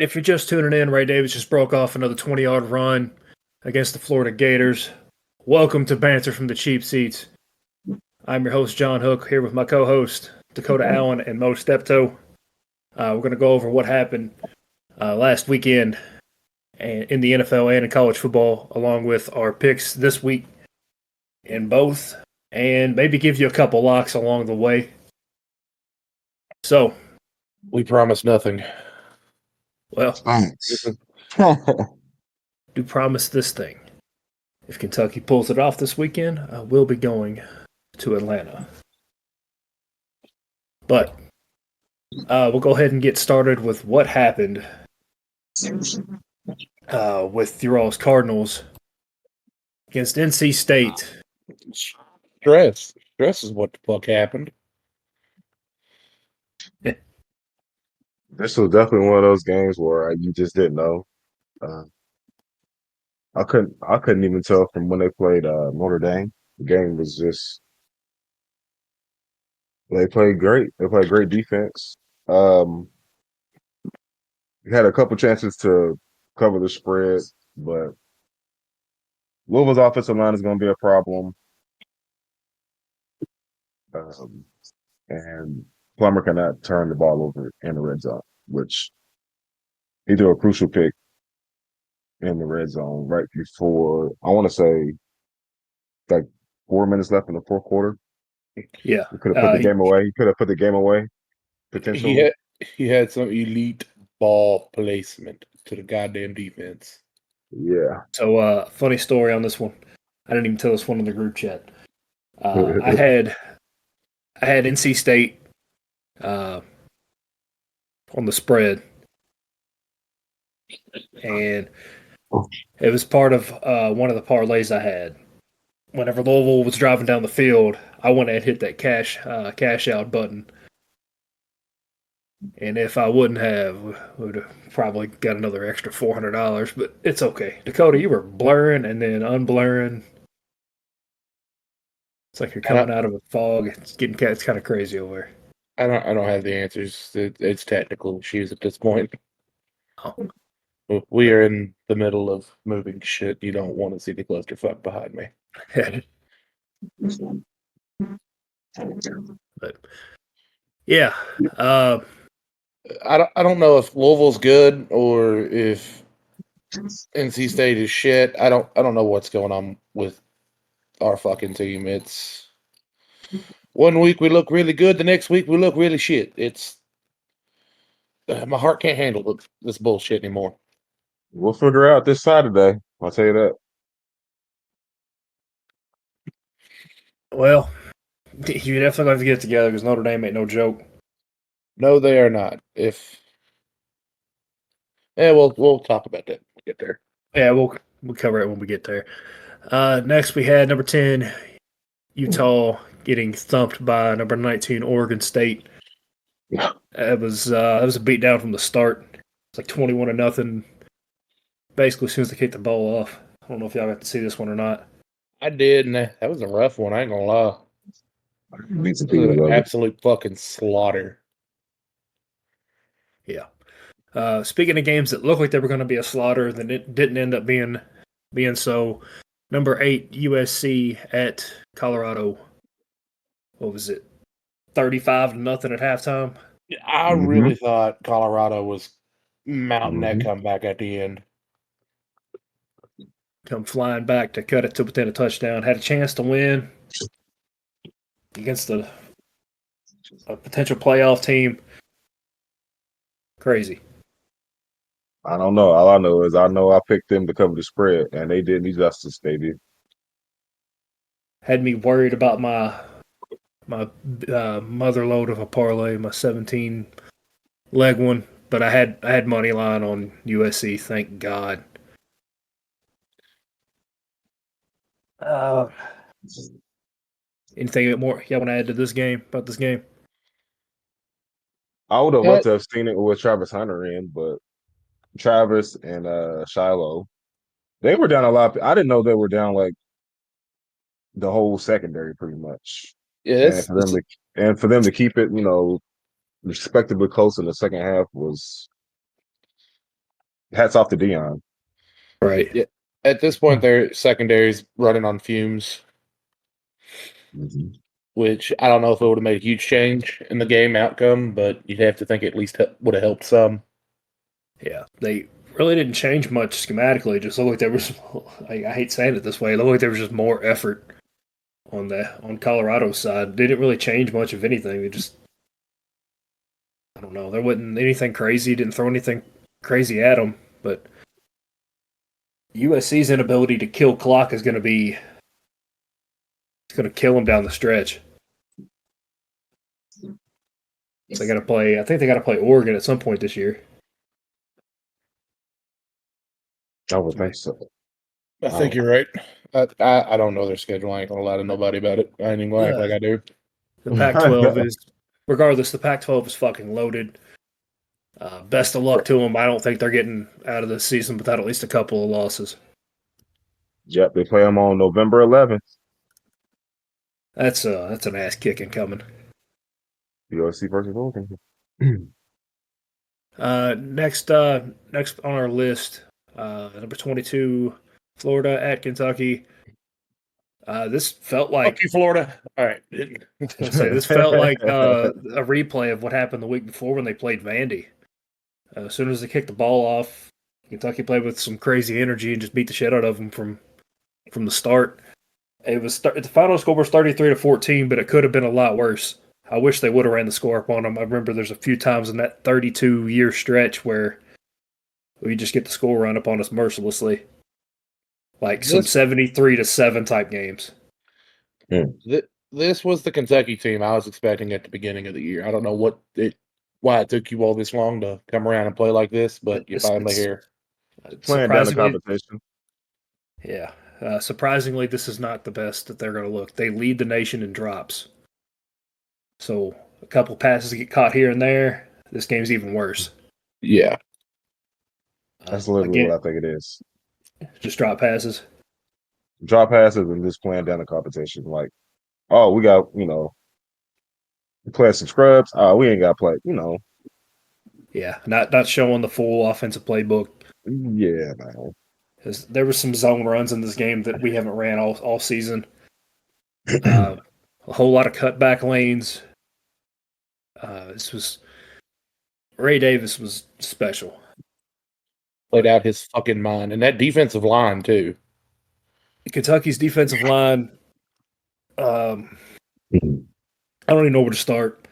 If you're just tuning in, Ray Davis just broke off another 20-yard run against the Florida Gators. Welcome to Banter from the Cheap Seats. I'm your host, John Hook, here with my co-host, Dakota Allen and Mo Steptoe. We're going to go over what happened last weekend in the NFL and in college football, along with our picks this week in both, and maybe give you a couple locks along the way. So, we promise nothing. Well, do promise this thing. If Kentucky pulls it off this weekend, we'll be going to Atlanta. But we'll go ahead and get started with what happened with your all's Cardinals against NC State. Stress is what the fuck happened. This was definitely one of those games where you just didn't know. I couldn't even tell from when they played Notre Dame. The game was just they played great. They played great defense. We had a couple chances to cover the spread, but Louisville's offensive line is going to be a problem. And Plummer cannot turn the ball over in the red zone, which he threw a crucial pick in the red zone right before, I want to say, like 4 minutes left in the fourth quarter. Yeah. He could have put the game away. He could have put the game away, potentially. He had some elite ball placement to the goddamn defense. Yeah. So, funny story on this one. I didn't even tell this one in the group chat. I had NC State on the spread, and it was part of one of the parlays I had. Whenever Louisville was driving down the field, I went and hit that cash out button. And if I wouldn't have, we would have probably got another extra $400. But it's okay. Dakota, you were blurring and then unblurring. It's like you're coming out of a fog. It's kind of crazy over here. I don't have the answers. It's technical issues at this point. Oh. We are in the middle of moving shit. You don't want to see the clusterfuck behind me. But yeah, I don't know if Louisville's good or if NC State is shit. I don't know what's going on with our fucking team. It's 1 week we look really good, the next week we look really shit. It's my heart can't handle this bullshit anymore. We'll figure it out this Saturday. I'll tell you that. Well, you definitely have to get it together because Notre Dame ain't no joke. No, they are not. We'll talk about that when we get there. Yeah, we'll cover it when we get there. Next, we had number 10, Utah getting thumped by number 19, Oregon State. Yeah. It was a beatdown from the start. It's like 21-0. Basically, as soon as they kicked the ball off. I don't know if y'all got to see this one or not. I did, and that was a rough one. I ain't gonna lie. It was an absolute fucking slaughter. Yeah. Speaking of games that looked like they were going to be a slaughter, then it didn't end up being so. Number 8, USC at Colorado. What was it? 35-0 at halftime. I really thought Colorado was mounting that comeback at the end. Come flying back to cut it to within a touchdown. Had a chance to win against a potential playoff team. Crazy. I don't know. All I know is I picked them to cover the spread, and they did me justice, baby. Had me worried about my mother load of a parlay, my 17-leg one, but I had money line on USC. Thank God. Anything more y'all want to add to this game about this game? I would have loved to have seen it with Travis Hunter in, but Travis and Shiloh, they were down a lot. I didn't know they were down like the whole secondary pretty much. Yeah, and for them to keep it, respectably close in the second half was hats off to Dion. Right. Yeah. At this point, their secondary's running on fumes, Mm-hmm. which I don't know if it would have made a huge change in the game outcome, but you'd have to think at least would have helped some. Yeah. They really didn't change much schematically. It just looked like there was, I hate saying it this way, it looked like there was just more effort on Colorado's side. They didn't really change much of anything. They just, I don't know. There wasn't anything crazy. Didn't throw anything crazy at them. But USC's inability to kill clock is going to be, it's going to kill them down the stretch. So they got to play. I think they got to play Oregon at some point this year. I would think so. I think you're right. I don't know their schedule. I ain't gonna lie to nobody about it. I ain't even gonna act like I do. The Pac-12 is, regardless, the Pac-12 is fucking loaded. Best of luck to them. I don't think they're getting out of the season without at least a couple of losses. Yep, they play them on November 11th. That's an ass kicking coming. USC versus Oregon. Next on our list, number 22, Florida at Kentucky. This felt like Fuck you, Florida. All right. this felt like a replay of what happened the week before when they played Vandy. As soon as they kicked the ball off, Kentucky played with some crazy energy and just beat the shit out of them from the start. It was the final score was 33-14, but it could have been a lot worse. I wish they would have ran the score up on them. I remember there's a few times in that 32-year stretch where we just get the score run up on us mercilessly, like some 73-7 type games. This was the Kentucky team I was expecting at the beginning of the year. I don't know why it took you all this long to come around and play like this, but you're finally here. Playing down the competition. Yeah. Surprisingly, this is not the best that they're going to look. They lead the nation in drops. So a couple passes get caught here and there. This game's even worse. Yeah. That's literally what I think it is. Just drop passes. Drop passes and just playing down the competition. Like, oh, we got, playing some scrubs. Oh, we ain't got to play, Yeah, not showing the full offensive playbook. Yeah, man. There was some zone runs in this game that we haven't ran all season. A whole lot of cutback lanes. Ray Davis was special. Played out his fucking mind. And that defensive line, too. Kentucky's defensive line, I don't even know where to start.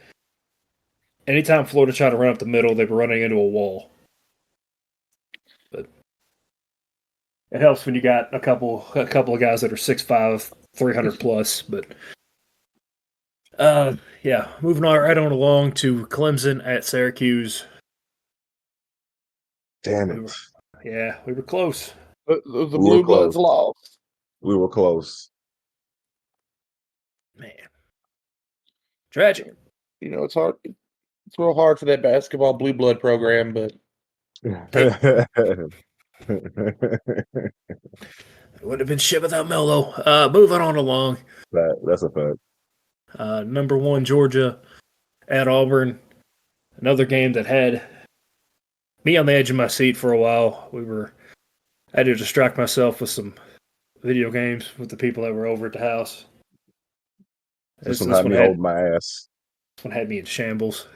Anytime Florida tried to run up the middle, they were running into a wall. But it helps when you got a couple of guys that are 6'5", 300 plus. But yeah, moving on right on along to Clemson at Syracuse. Damn it! We were close. The Blue Bloods lost. We were close. Man, tragic. It's hard. It's real hard for that basketball blue blood program, but it would have been shit without Melo. Moving on along. That's a fact. Number 1, Georgia at Auburn. Another game that had me on the edge of my seat for a while. I had to distract myself with some video games with the people that were over at the house. This one had me holding my ass. This one had me in shambles.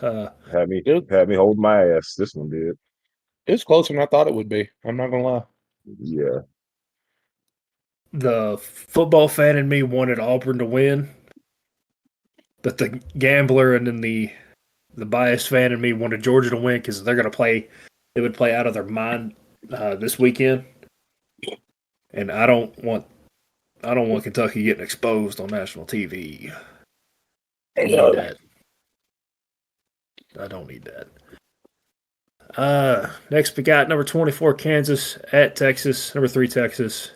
Had me holding my ass. This one did. It was closer than I thought it would be. I'm not gonna lie. Yeah. The football fan in me wanted Auburn to win, but the gambler and then the biased fan in me wanted Georgia to win because they're gonna play. They would play out of their mind this weekend, and I don't want Kentucky getting exposed on national TV. I don't need that. I don't need that. Next we got number 24 Kansas at Texas, number 3 Texas.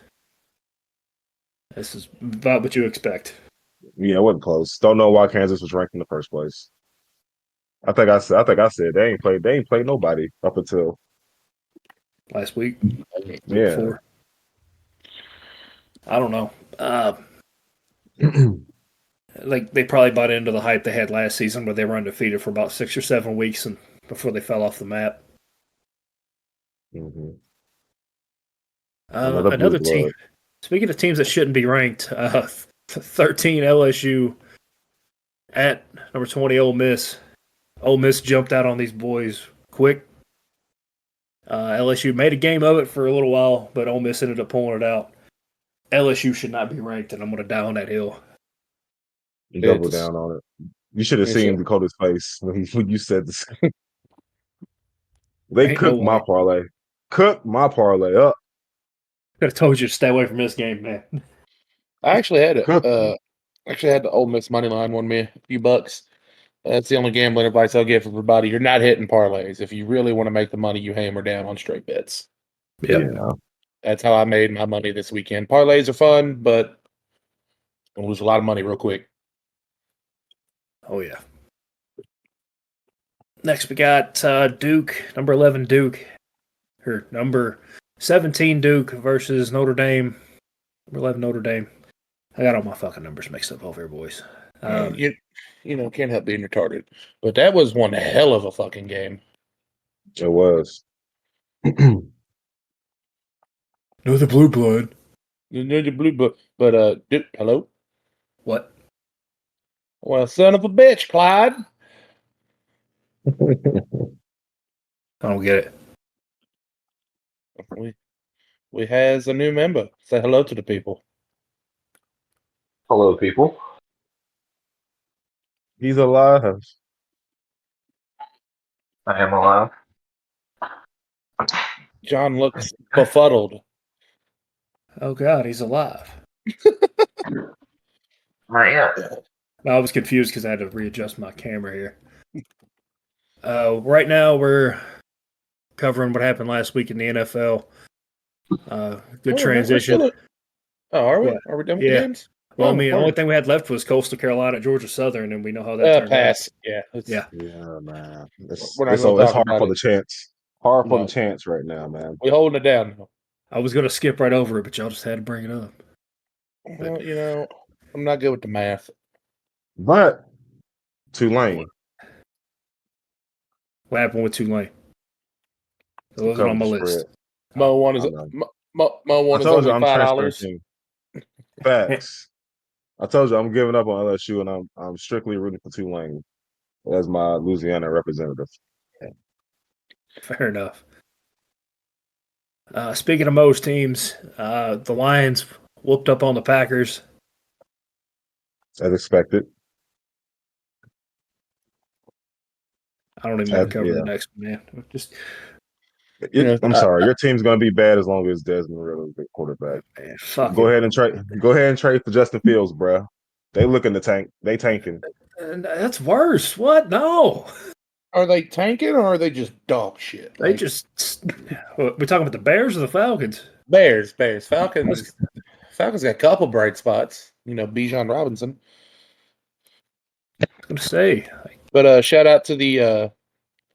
This is about what you expect. Yeah, it wasn't close. Don't know why Kansas was ranked in the first place. I think I said they ain't played nobody up until last week. Yeah. Before. I don't know. Like they probably bought into the hype they had last season where they were undefeated for about 6 or 7 weeks and before they fell off the map. Mm-hmm. Another blue Another blood. team. Speaking of teams that shouldn't be ranked, 13 LSU at number 20 Ole Miss. Ole Miss jumped out on these boys quick. LSU made a game of it for a little while, but Ole Miss ended up pulling it out. LSU should not be ranked, and I'm going to die on that hill. You double It's, down on it. You should have it's seen Dakota's face when you said this. They Ain't no cooked my way. parlay. Cooked my parlay up. Could have told you to stay away from this game, man. I actually had it. Cooked. Actually had the Ole Miss money line won me a few bucks. That's the only gambling advice I'll give everybody. You're not hitting parlays. If you really want to make the money, you hammer down on straight bets. Yep. Yeah. That's how I made my money this weekend. Parlays are fun, but I'm gonna lose a lot of money real quick. Oh, yeah. Next, we got Duke, number 11 Duke, or number 17 Duke versus Notre Dame, number 11 Notre Dame. I got all my fucking numbers mixed up over here, boys. Can't help being retarded. But that was one hell of a fucking game. It was. No, the blue blood. The blue, dude, hello? What? Well, son of a bitch, Clyde. I don't get it. We has a new member. Say hello to the people. Hello, people. He's alive. I am alive. John looks befuddled. Oh, God, he's alive. I am. No, I was confused because I had to readjust my camera here. Right now, we're covering what happened last week in the NFL. Good transition. Are we? What? Are we done with the Yeah. games? Well, I mean, the only thing we had left was Coastal Carolina, Georgia Southern, and we know how that turned pass. out. Yeah. Yeah. Yeah, man. We're not gonna It's talk hard about for it. the chance. Hard for No. the chance right now, man. We're holding it down. I was going to skip right over it, but y'all just had to bring it up. Well, I'm not good with the math. But Tulane. What happened with Tulane? It wasn't Covered on my the list. spread. Mo one is I know. Mo I one is told you only I'm $5. transferring. Facts. I told you I'm giving up on LSU and I'm strictly rooting for Tulane as my Louisiana representative. Fair enough. Speaking of most teams, the Lions whooped up on the Packers. As expected. I don't even want to cover the next one, man. Just I'm sorry. Your team's gonna be bad as long as Desmond Ritter is the quarterback. man, fuck Go it. ahead and trade. Go ahead and trade for Justin Fields, bro. They looking to tank. They tanking. And that's worse. What? No. Are they tanking or are they just dog shit? They just. We're talking about the Bears or the Falcons? Bears. Falcons got a couple bright spots. Bijan Robinson. I was going to say. But shout out to the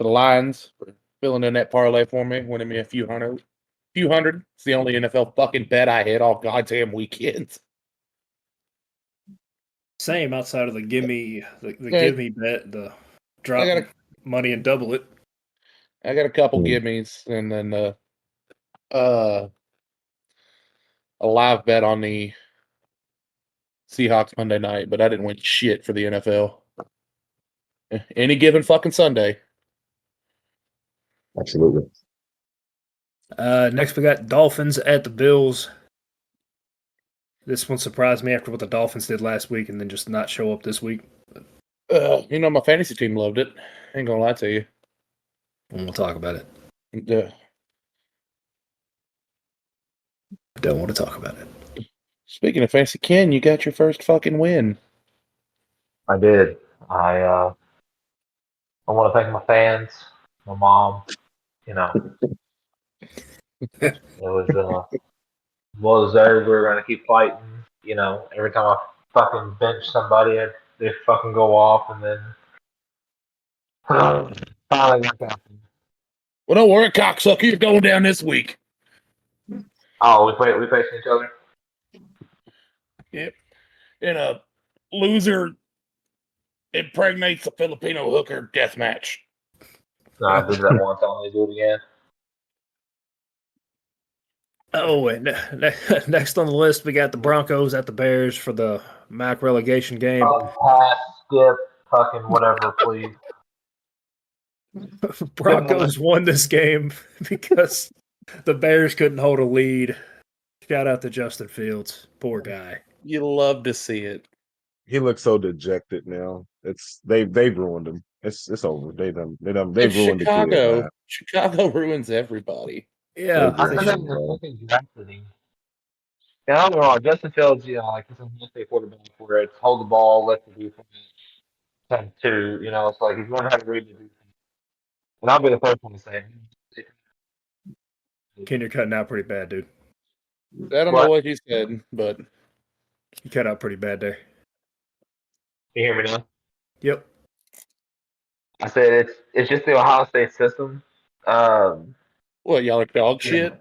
Lions for filling in that parlay for me, winning me a few hundred. It's the only NFL fucking bet I hit all goddamn weekends. Same outside of the gimme bet, the drop money and double it. I got a couple gimmies, and then a live bet on the Seahawks Monday night, but I didn't win shit for the NFL. Any given fucking Sunday. Absolutely. Next, we got Dolphins at the Bills. This one surprised me after what the Dolphins did last week and then just not show up this week. My fantasy team loved it. Ain't gonna lie to you. And we'll talk about it. Don't want to talk about it. Speaking of fantasy, Ken, you got your first fucking win. I did. I want to thank my fans, my mom. It was well deserved. We're gonna keep fighting. Every time I fucking bench somebody, they fucking go off, and then finally got that. Well, don't worry, cocksucker. You're going down this week. Oh, we facing each other. Yep. And a loser impregnates a Filipino hooker death match. No, I did that once. I only do it again. Oh, and next on the list, we got the Broncos at the Bears for the MAC relegation game. Pass, skip, fucking whatever, please. Broncos won this game because the Bears couldn't hold a lead. Shout out to Justin Fields. Poor guy. You love to see it. He looks so dejected now. They've ruined him. It's over. They've ruined the kid, man. Chicago ruins everybody. Yeah. I think they're fucking drafted him. And I don't know, Justin Fields, like he's a quarterback where it's hold the ball, let the defense 10-2, it's like he's learned how to read the defense. And I'll be the first one to say it. Ken, you're cutting out pretty bad, dude. I don't know what you said, but you cut out pretty bad there. Can you hear me now? Yep. I said it's just the Ohio State system. What, y'all are dog shit?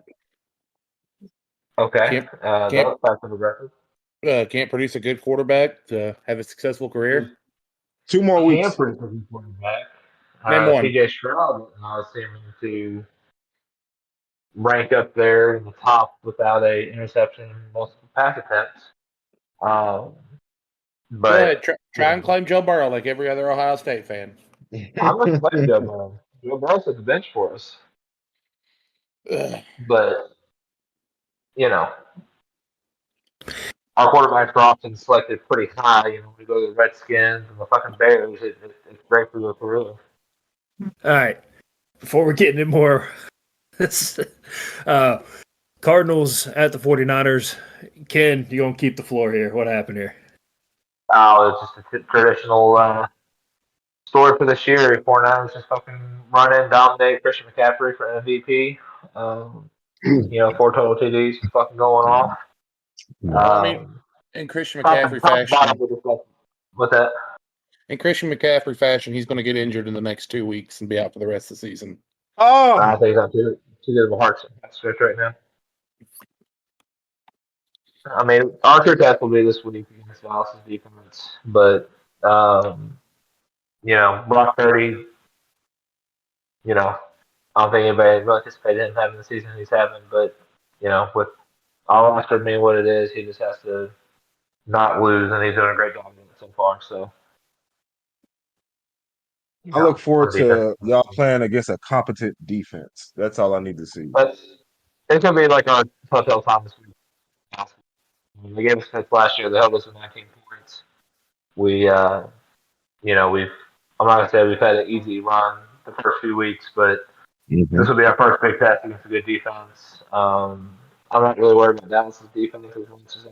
Okay. That's back to the record. Can't produce a good quarterback to have a successful career. 2 more weeks. Can't produce a good quarterback. Name one. CJ Stroud, and I was seeming to rank up there in the top without a interception in multiple pass attempts. But go ahead, try and claim Joe Burrow like every other Ohio State fan. I'm not claiming Joe Burrow. Joe Burrow's at the bench for us. But our quarterbacks are often selected pretty high. We go to the Redskins and the fucking Bears. It's great for your career. All right. Before we get into more, Cardinals at the 49ers. Ken, you're going to keep the floor here. What happened here? Oh, it's just a traditional story for this year. 49ers just fucking run in, dominate Christian McCaffrey for MVP. 4 total TDs fucking going off. In Christian McCaffrey fashion. What's that? In Christian McCaffrey fashion, he's going to get injured in the next 2 weeks and be out for the rest of the season. Oh, I think I'm too good of a heart stretch right now. I mean, Archer test will be this week against Dallas' defense, but Brock Purdy, I don't think anybody really anticipated him having the season he's having, but with all roster being what it is, he just has to not lose, and he's doing a great job doing it so far. So I look forward to y'all playing against a competent defense. That's all I need to see. But it's gonna be like our hotel time this week. They gave us hits last year. They held us to 19 points. I'm not gonna say we've had an easy run the first few weeks, but this will be our first big test against a good defense. I'm not really worried about Dallas' defense as much as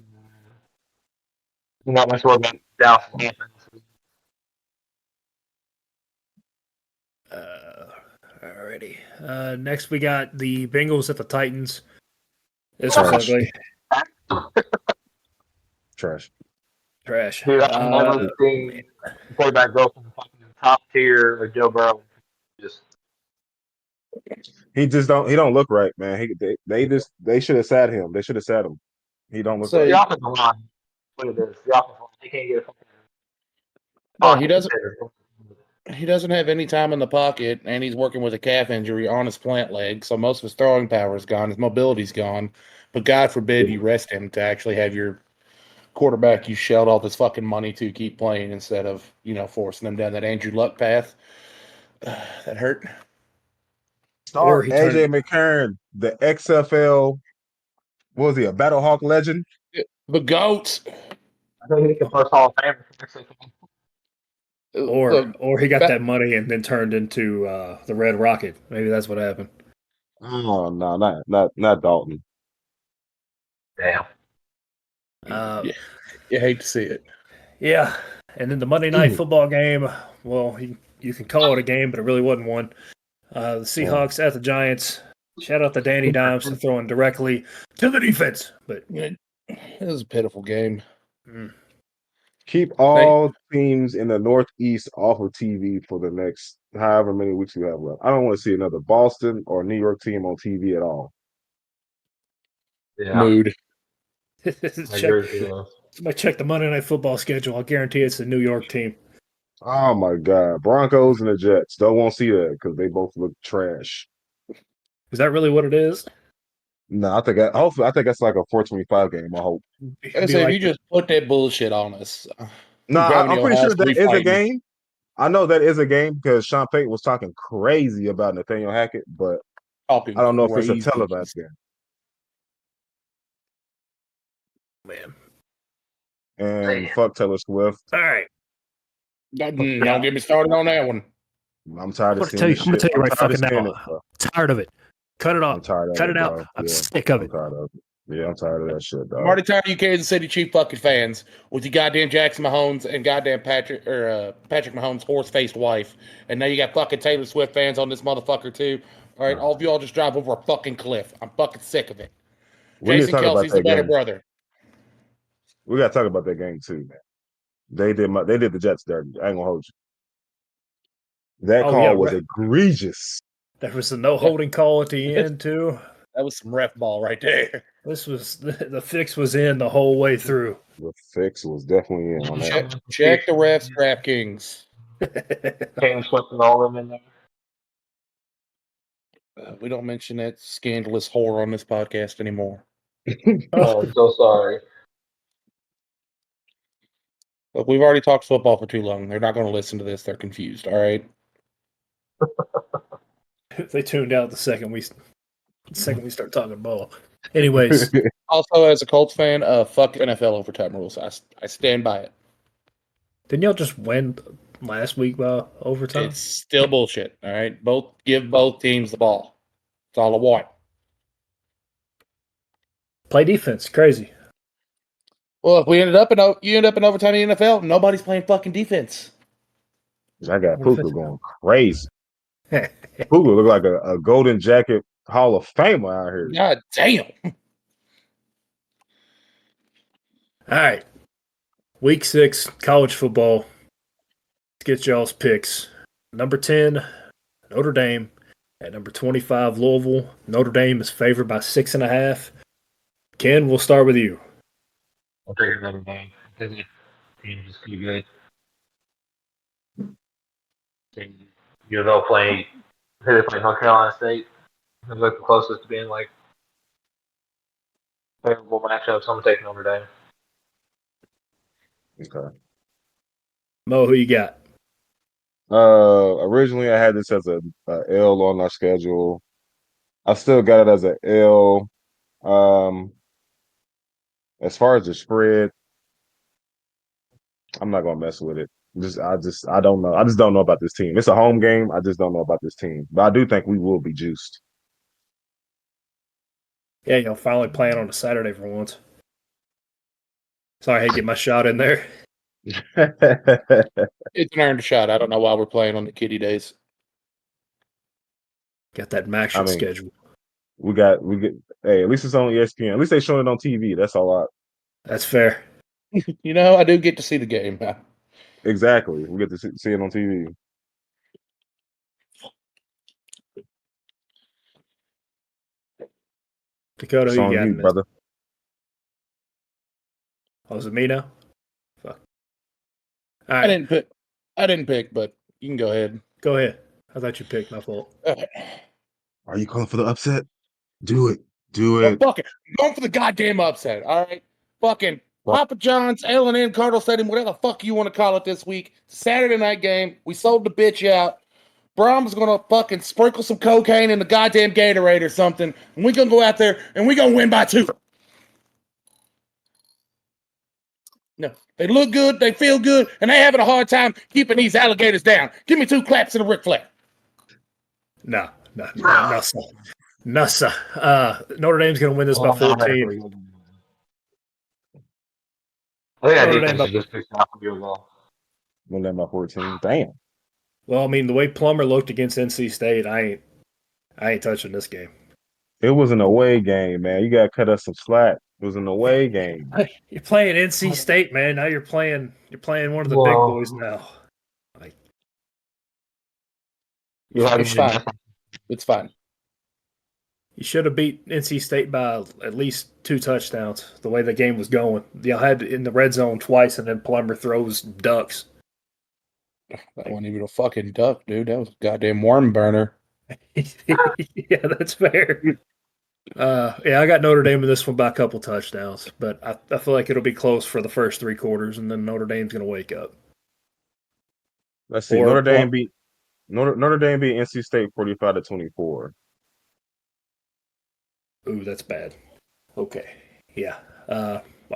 I'm not much worried about Dallas' defense. Alrighty. Next, we got the Bengals at the Titans. This was ugly. Trash. Dude, I've never seen a quarterback go from the fucking top tier of Joe Burrow. He don't look right, man. They should have sat him. They should have sat him. He don't look right. The offensive line, what it is, the offensive line, he can't get a fucking. No, he doesn't. He doesn't have any time in the pocket, and he's working with a calf injury on his plant leg, so most of his throwing power is gone. His mobility's gone. But God forbid you rest him to actually have your quarterback you shelled all this fucking money to keep playing instead of, forcing them down that Andrew Luck path. That hurt. Start AJ McCarron, the XFL. What was he, a Battle Hawk legend? The GOAT. I think he's the first Hall of Famer for XFL. Or he got that money and then turned into the Red Rocket. Maybe that's what happened. Oh no, not Dalton. Damn. You hate to see it. Yeah, and then the Monday Night Football game. Well, you can call it a game, but it really wasn't one. The Seahawks at the Giants. Shout out to Danny Dimes for throwing directly to the defense. But it was a pitiful game. Keep all teams in the Northeast off of TV for the next however many weeks we have left. I don't want to see another Boston or New York team on TV at all. Yeah. Mood. Somebody check the Monday Night Football schedule. I'll guarantee it's the New York team. Oh my God, Broncos and the Jets. Don't want to see that because they both look trash. Is that really what it is? No, hopefully I think that's like a 425 game. I hope. I Be say if like you just put that bullshit on us, No, grabbing I'm your pretty house, sure that we is a fighting. game. I know that is a game because Sean Payton was talking crazy about Nathaniel Hackett, but Talking I don't know if it's a crazy. televised game. man. And fuck Taylor Swift. All right. Don't get me started on that one. I'm tired I'm of gonna seeing tell you. this I'm gonna shit. tell you I'm right tired of fucking seeing now. it, bro. Tired of it. Cut it I'm off. tired of Cut it, it out. bro. I'm Yeah, sick of I'm it. tired of it. Yeah, I'm tired of that shit, I'm dog. already tired of you Kansas City Chief fucking fans with your goddamn Jackson Mahomes and goddamn Patrick Mahomes' horse-faced wife, and now you got fucking Taylor Swift fans on this motherfucker too. All right, all of y'all just drive over a fucking cliff. I'm fucking sick of it. We need to Jason talk about Kelsey's the that better game. brother. We gotta talk about that game too, man. They did the Jets dirty. I ain't gonna hold you. That Oh, call yeah, was right. egregious. There was a no holding call at the end too. That was some ref ball right there. This was the fix was in the whole way through. The fix was definitely in on that. Check the refs, DraftKings. Taylor Swift and all of them in there. We don't mention that scandalous whore on this podcast anymore. Oh, I'm so sorry. Look, we've already talked football for too long. They're not going to listen to this. They're confused. All right. They tuned out the second we start talking ball. Anyways, Also, as a Colts fan, fuck NFL overtime rules. I stand by it. didn't y'all just win last week by overtime? It's still bullshit. All right. Give both teams the ball. That's all I want. Play defense, crazy. Well, if you end up in overtime in the NFL, nobody's playing fucking defense. I got Puka going crazy. Puka look like a golden jacket Hall of Famer out here. God damn. All right. Week 6, college football. Let's get y'all's picks. Number 10, Notre Dame. At number 25, Louisville. Notre Dame is favored by 6.5. Ken, we'll start with you. I'll take another game. I think the team is pretty good. They'll play. I think they play North Carolina State. It's like the closest to being like favorable matchups. I'm taking Notre Dame. Okay. Mo, who you got? Originally I had this as a L on our schedule. I still got it as a L. As far as the spread, I'm not gonna mess with it. I don't know. I just don't know about this team. It's a home game. I just don't know about this team. But I do think we will be juiced. Yeah, y'all finally playing on a Saturday for once. Sorry, I had to get my shot in there. It's an earned shot. I don't know why we're playing on the kiddie days. Got that Maction schedule. we get hey, at least it's on ESPN. At least they showing it on TV. That's all That's fair. You know, I do get to see the game. Exactly. We get to see it on TV. Dakota, It's who on you got you, in this? brother. Oh, is it me now? Fuck. All right. I didn't pick, but you can go ahead. Go ahead. I thought you picked. My fault. Are you calling for the upset? Do it. Do it. Fuck it. I'm going for the goddamn upset. All right. Fucking Papa John's, L&N, Cardinal Stadium, whatever the fuck you want to call it this week. Saturday night game. We sold the bitch out. Brahm's gonna fucking sprinkle some cocaine in the goddamn Gatorade or something, and we're gonna go out there and we're gonna win by 2. No, they look good, they feel good, and they having a hard time keeping these alligators down. Give me 2 claps and a Ric Flair. No, sir. No, sir. Notre Dame's going to win this by 14. I think that defense is just pissed off a field goal. Win that by 14. Damn. Well, I mean, the way Plummer looked against NC State, I ain't touching this game. It was an away game, man. You gotta cut us some slack. It was an away game. You're playing NC State, man. Now you're playing one of the big boys now. Like, It's fine. It's fine. You should have beat NC State by at least 2 touchdowns. The way the game was going, y'all had in the red zone twice, and then Plummer throws ducks. That wasn't even a fucking duck, dude. That was a goddamn worm burner. Yeah, that's fair. Yeah, I got Notre Dame in this one by a couple touchdowns, but I feel like it'll be close for the first three quarters, and then Notre Dame's going to wake up. Let's see. Notre Dame beat NC State 45-24. Ooh, that's bad. Okay, yeah,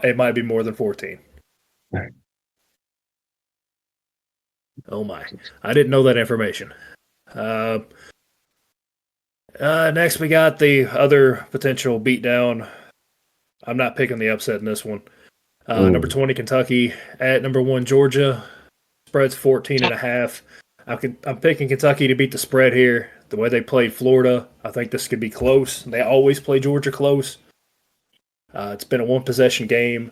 it might be more than 14. Oh my, I didn't know that information. Next, we got the other potential beatdown. I'm not picking the upset in this one. Number 20, Kentucky at number 1, Georgia. Spread's 14.5. I'm picking Kentucky to beat the spread here. The way they played Florida, I think this could be close. They always play Georgia close. It's been a one-possession game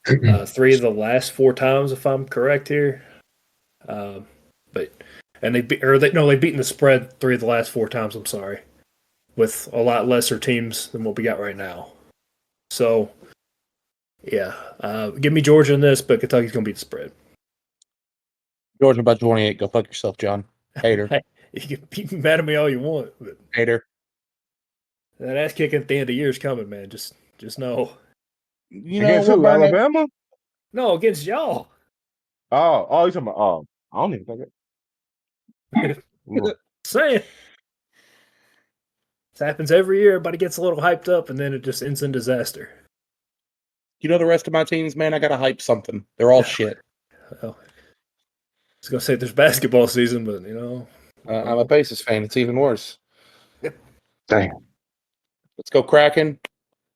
3 of the last 4 times, if I'm correct here. They've beaten the spread 3 of the last 4 times. I'm sorry, with a lot lesser teams than what we got right now. So, yeah, give me Georgia in this, but Kentucky's gonna beat the spread. Georgia by 28. Go fuck yourself, John. Hater. Hey, you can be mad at me all you want, but Hater. that ass kicking at the end of the year is coming, man. Just know. You know Against who? Alabama? No, against y'all. Oh, you talking about? I don't even think it. Saying. This happens every year. Everybody gets a little hyped up, and then it just ends in disaster. You know the rest of my teams, man? I got to hype something. They're all shit. Well, I was going to say there's basketball season, but, I'm a Pacers fan. It's even worse. Yep. Damn. Let's go Kraken.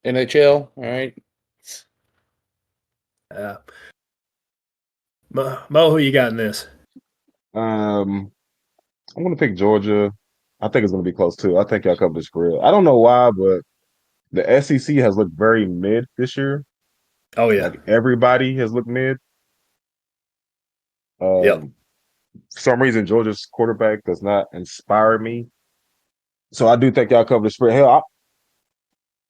NHL. All right. Mo, who you got in this? I'm going to pick Georgia. I think it's going to be close, too. I think y'all cover the spread. I don't know why, but the SEC has looked very mid this year. Oh, yeah. Like everybody has looked mid. Yep. For some reason, Georgia's quarterback does not inspire me. So I do think y'all cover the spread. Hell,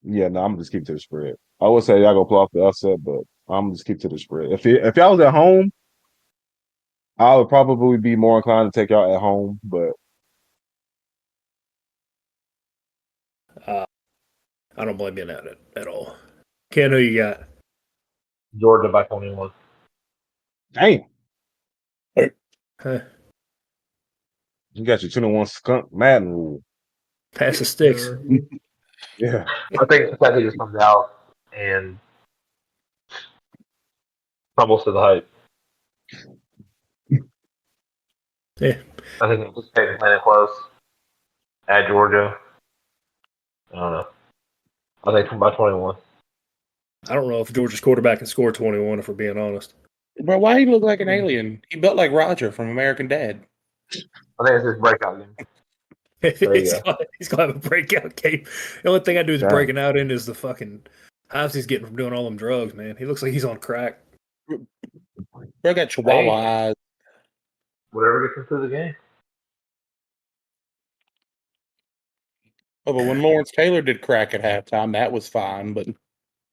I'm just keep to the spread. I would say y'all go pull off the upset, but I'm just keep to the spread. If y'all was at home, I would probably be more inclined to take y'all at home, but I don't blame you at all. Ken, who you got? Georgia by 21. damn, Huh. you got your 2-1 skunk Madden rule. Pass the sticks. Yeah. I think Kentucky just comes out and fumbles to the hype. Yeah. I think they just playing it close at Georgia. I don't know. I think by 21. I don't know if Georgia's quarterback can score 21, if we're being honest. Bro, why he look like an alien? He built like Roger from American Dad. I think it's his breakout game. He's gonna have a breakout game. The only thing I do is Yeah. breaking out in is the fucking hives he's getting from doing all them drugs, man. He looks like he's on crack. Bro got chihuahua eyes. Whatever gets him through the game. Oh, but when Lawrence Taylor did crack at halftime, that was fine. But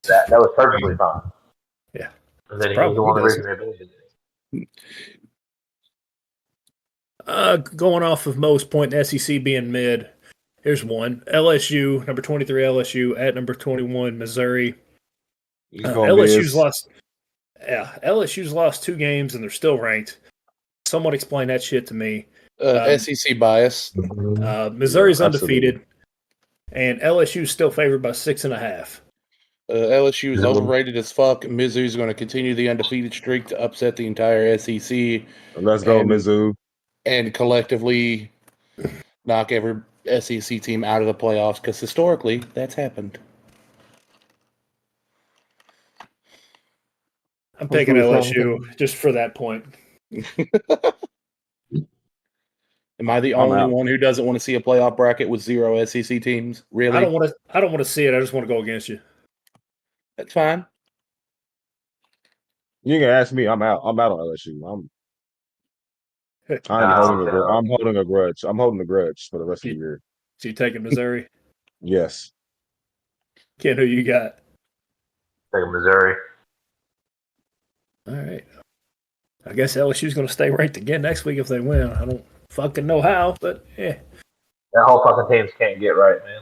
That was perfectly fine. Yeah. And then he Probably was the one does. reason they did it. Going off of most point in SEC being mid, here's one. LSU, number 23 LSU at number 21 Missouri. LSU's lost. Yeah, LSU's lost 2 games and they're still ranked. Someone explain that shit to me. SEC bias. Missouri's undefeated, and LSU's still favored by 6.5. LSU is overrated as fuck. Mizzou's going to continue the undefeated streak to upset the entire SEC. Let's go, Mizzou. And collectively knock every SEC team out of the playoffs, because historically that's happened. I'm picking LSU just for that point. Am I the only one who doesn't want to see a playoff bracket with 0 SEC teams? Really? I don't want to see it. I just want to go against you. That's fine. You can ask me. I'm out. I'm out on LSU. I'm holding a grudge. I'm holding a grudge for the rest of the year. So you taking Missouri? Yes. Ken, who you got? Taking Missouri. All right. I guess LSU's going to stay ranked again next week if they win. I don't fucking know how, but yeah. That whole fucking team can't get right, man.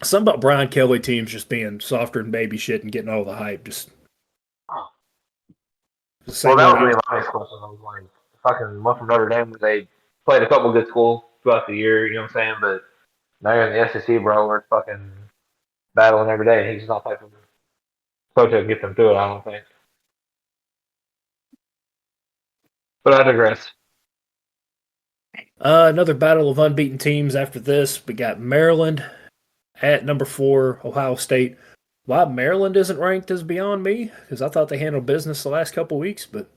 Something about Brian Kelly teams just being softer than baby shit and getting all the hype. Just the same Well, that way. would be my next question. I was like, fucking went from Notre Dame where they played a couple good schools throughout the year, you know what I'm saying? But now you're in the SEC, bro, where it's fucking battling every day. He's just not like coach to get them through it, I don't think. But I digress. Another battle of unbeaten teams after this. We got Maryland at number 4, Ohio State. Why Maryland isn't ranked is beyond me because I thought they handled business the last couple weeks, but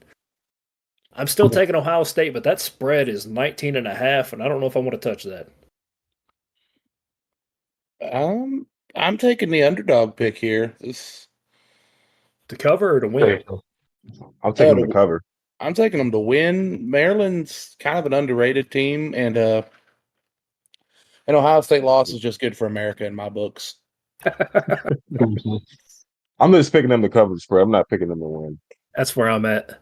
I'm still taking Ohio State, but that spread is 19.5, and I don't know if I want to touch that. I'm taking the underdog pick here. To cover or to win? I'm taking them to cover. I'm taking them to win. Maryland's kind of an underrated team, and an Ohio State loss is just good for America in my books. I'm just picking them to cover the spread. I'm not picking them to win. That's where I'm at.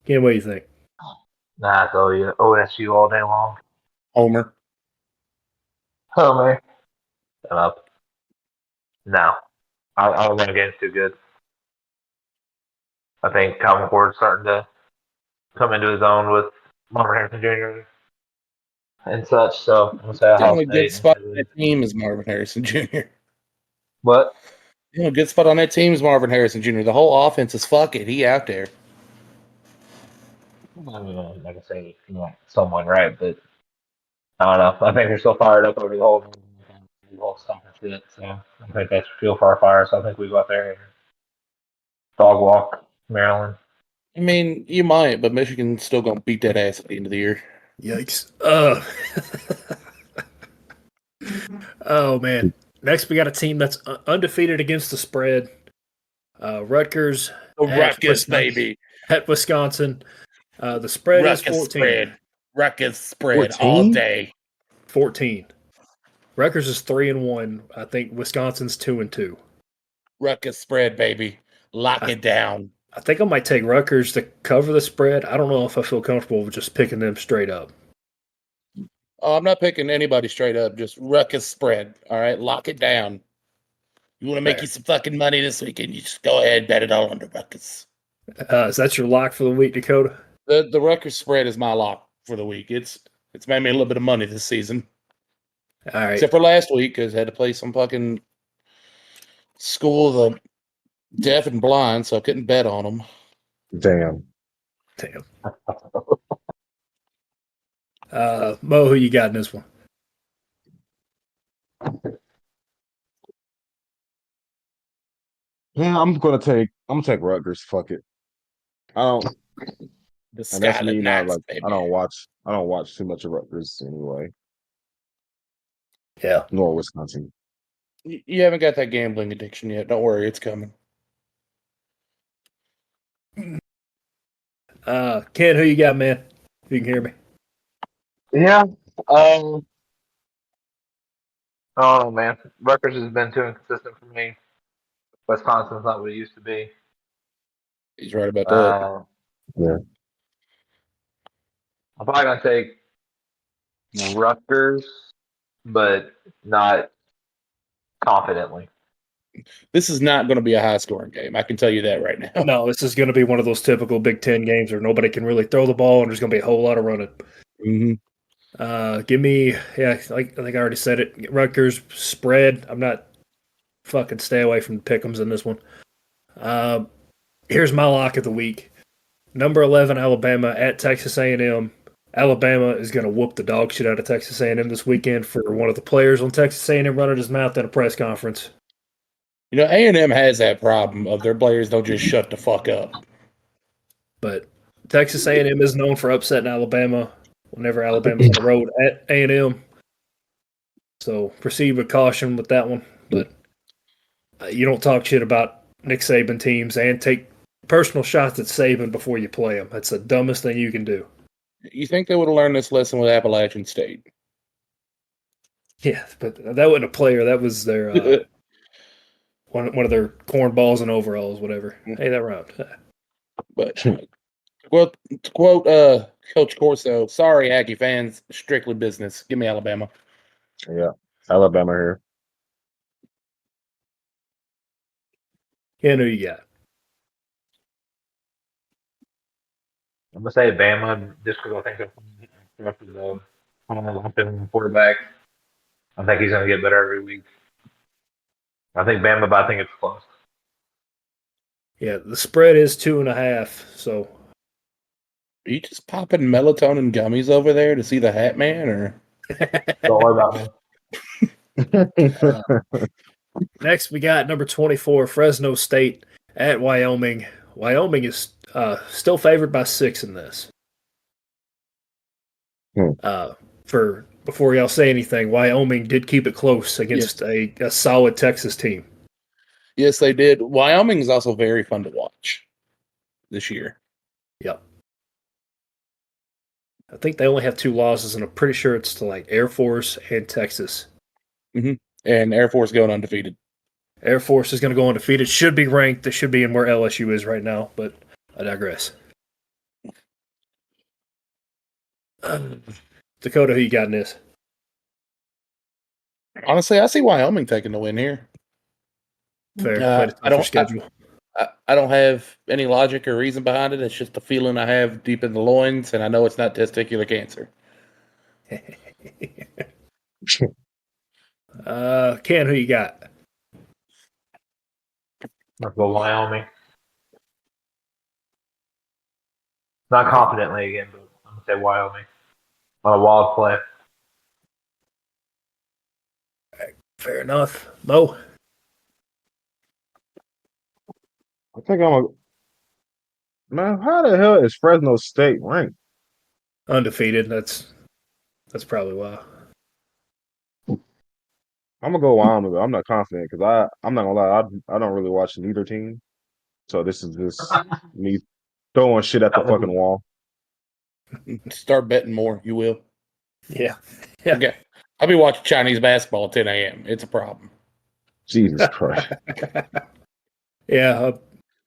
Ken, what do you think? Nah, it's OSU all day long. Homer. Homer. Shut up. No. I don't think the game's too good. I think Calvin Ford's starting to come into his own with Marvin Harrison Jr. and such, so I'm going to say The Ohio only good State. spot on that team is Marvin Harrison Jr. What? The only good spot on that team is Marvin Harrison Jr. The whole offense is fuck it. He out there. I mean, like I say, someone, right? But I don't know. I think they're still fired up over the whole stuff and shit. So I think that's fuel for our fire. So I think we go out there and dog walk Maryland. I mean, you might, but Michigan's still going to beat that ass at the end of the year. Yikes. Oh, man. Next, we got a team that's undefeated against the spread. Rutgers. Rutgers, baby. At Wisconsin. The spread Rutgers is 14. Spread. Rutgers spread 14? all day. 14. Rutgers is 3-1. I think Wisconsin's 2-2. Rutgers spread, baby. Lock it down. I think I might take Rutgers to cover the spread. I don't know if I feel comfortable with just picking them straight up. Oh, I'm not picking anybody straight up. Just Rutgers spread. All right, lock it down. You want to make you some fucking money this weekend? You just go ahead, bet it all under Rutgers. Is that your lock for the week, Dakota? The Rutgers spread is my lock for the week. It's made me a little bit of money this season. All right. Except for last week, because I had to play some fucking school of the deaf and blind, so I couldn't bet on them. Damn. Mo, who you got in this one? Yeah, I'm gonna take Rutgers. Fuck it. I don't. The And that's Scarlet me not Knights, like baby. I don't watch too much of Rutgers anyway. Yeah. Nor Wisconsin. You haven't got that gambling addiction yet. Don't worry, it's coming. Ken, who you got, man? If you can hear me. Yeah. Oh man, Rutgers has been too inconsistent for me. Wisconsin's not what it used to be. He's right about that. Yeah. I'm probably gonna take Rutgers, but not confidently. This is not going to be a high-scoring game. I can tell you that right now. No, this is going to be one of those typical Big Ten games where nobody can really throw the ball and there's going to be a whole lot of running. Mm-hmm. Give me, like I think I already said it, Rutgers spread. I'm not fucking stay away from the pick'ems in this one. Here's my lock of the week. Number 11, Alabama at Texas A&M. Alabama is going to whoop the dog shit out of Texas A&M this weekend for one of the players on Texas A&M running his mouth at a press conference. You know, A&M has that problem of their players don't just shut the fuck up. But Texas A&M is known for upsetting Alabama whenever Alabama's on the road at A&M. So proceed with caution with that one. But you don't talk shit about Nick Saban teams and take personal shots at Saban before you play them. That's the dumbest thing you can do. You think they would have learned this lesson with Appalachian State? Yeah, but that wasn't a player. That was their one of their cornballs and overalls, whatever. Hey, that rhymed. But well, to quote Coach Corso, sorry, Aggie fans, strictly business. Give me Alabama. Yeah, Alabama here. Ken, who you got? I'm gonna say Bama just because I think they're after the quarterback. I think he's gonna get better every week. I think Bama, but I think it's close. Yeah, the spread is 2.5. So Are you just popping melatonin gummies over there to see the Hat Man, or? Don't worry about me. next we got number 24, Fresno State at Wyoming. Wyoming is still favored by 6 in this. For before y'all say anything, Wyoming did keep it close against a solid Texas team. Yes, they did. Wyoming is also very fun to watch this year. Yep. I think they only have 2 losses, and I'm pretty sure it's to like Air Force and Texas. Mm-hmm. And Air Force going undefeated. Air Force is going to go undefeated. Should be ranked. They should be in where LSU is right now, but I digress. Dakota, who you got in this? Honestly, I see Wyoming taking the win here. Fair. Play the tougher schedule. I don't have any logic or reason behind it. It's just a feeling I have deep in the loins, and I know it's not testicular cancer. Ken, who you got? Let's go Wyoming. Not confidently again, but I'm gonna say Wyoming on a wild play. Fair enough. Mo? I think I'm a man. How the hell is Fresno State ranked? Undefeated. That's probably why. I'm gonna go Wyoming, but I'm not confident because I'm not gonna lie. I don't really watch neither team, so this is just me throwing shit at the fucking wall. Start betting more, you will. Yeah. Okay. I'll be watching Chinese basketball at 10 a.m. It's a problem. Jesus Christ. Yeah,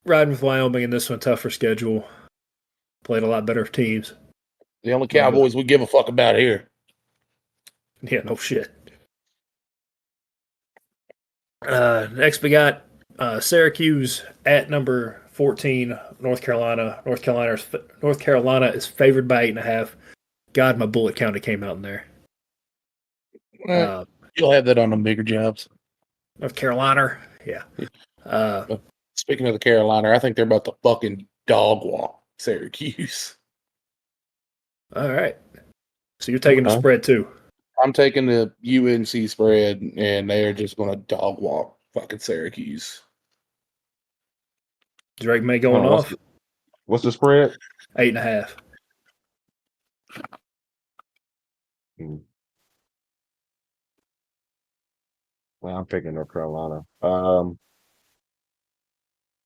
riding with Wyoming in this one, tougher schedule. Played a lot better teams. The only Cowboys we give a fuck about here. Yeah, no shit. Next we got Syracuse at number 14, North Carolina. North Carolina is favored by 8.5. God, my bullet counter came out in there. You'll have that on them bigger jobs. North Carolina, yeah. Speaking of the Carolina, I think they're about to fucking dog walk Syracuse. All right. So you're taking the spread too. I'm taking the UNC spread, and they are just going to dog walk fucking Syracuse. Drake May going off. What's the spread? 8.5. Well, I'm picking North Carolina.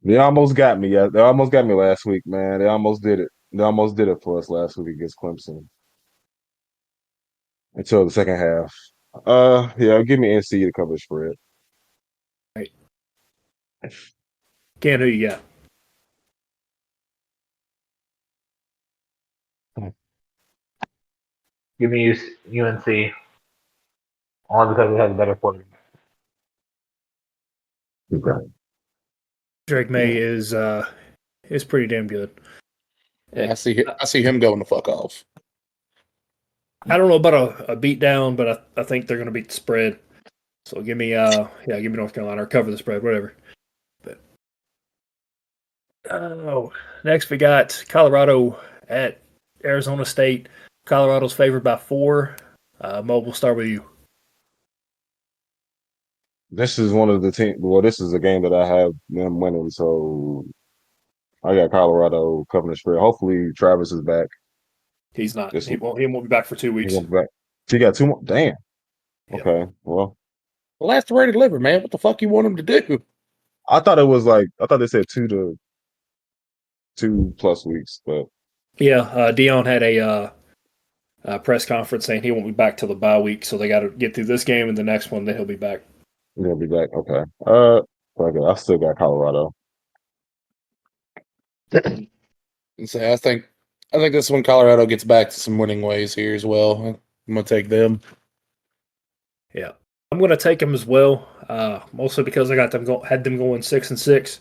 They almost got me. Yeah, they almost got me last week, man. They almost did it. They almost did it for us last week against Clemson. Until the second half. Yeah, give me NC to cover the spread. Right. Ken, who you got? Give me UNC only because it has a better quarterback. Okay. Drake May is pretty damn good. Yeah, I see him going the fuck off. I don't know about a beat down, but I think they're going to beat the spread. So give me North Carolina or cover the spread, whatever. But next we got Colorado at Arizona State. Colorado's favored by 4. Mo, we'll start with you. This is one of the team. Well, this is a game that I have them winning, so I got Colorado covering the spread. Hopefully, Travis is back. He's not. He won't be back for 2 weeks. He won't be back. He got 2 more. Damn. Yep. Okay. Well, Lacerated liver, man. What the fuck you want him to do? I thought they said 2 to 2+ weeks, but yeah, Dion had a press conference saying he won't be back till the bye week, so they got to get through this game and the next one, then he'll be back. he'll be back. Okay. Okay. I still got Colorado. So I think this one Colorado gets back to some winning ways here as well. I'm gonna take them. Yeah, I'm going to take them as well. Mostly because I got them had them going 6-6,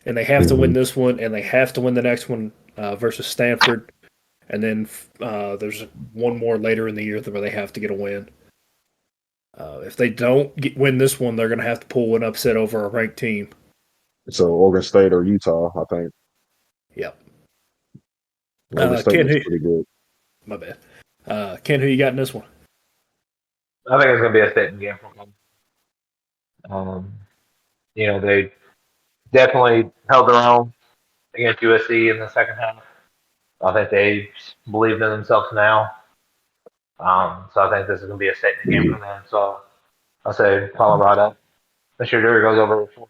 and they have to win this one, and they have to win the next one versus Stanford, and then there's one more later in the year where they have to get a win. If they don't win this one, they're going to have to pull an upset over a ranked team. So Oregon State or Utah, I think. Yep. Oregon State Ken, looks pretty good. my bad. Ken, who you got in this one? I think it's going to be a statement game for them. They definitely held their own against USC in the second half. I think they believe in themselves now. So I think this is going to be a statement game for them. So I'll say Colorado. The shooter goes over 4.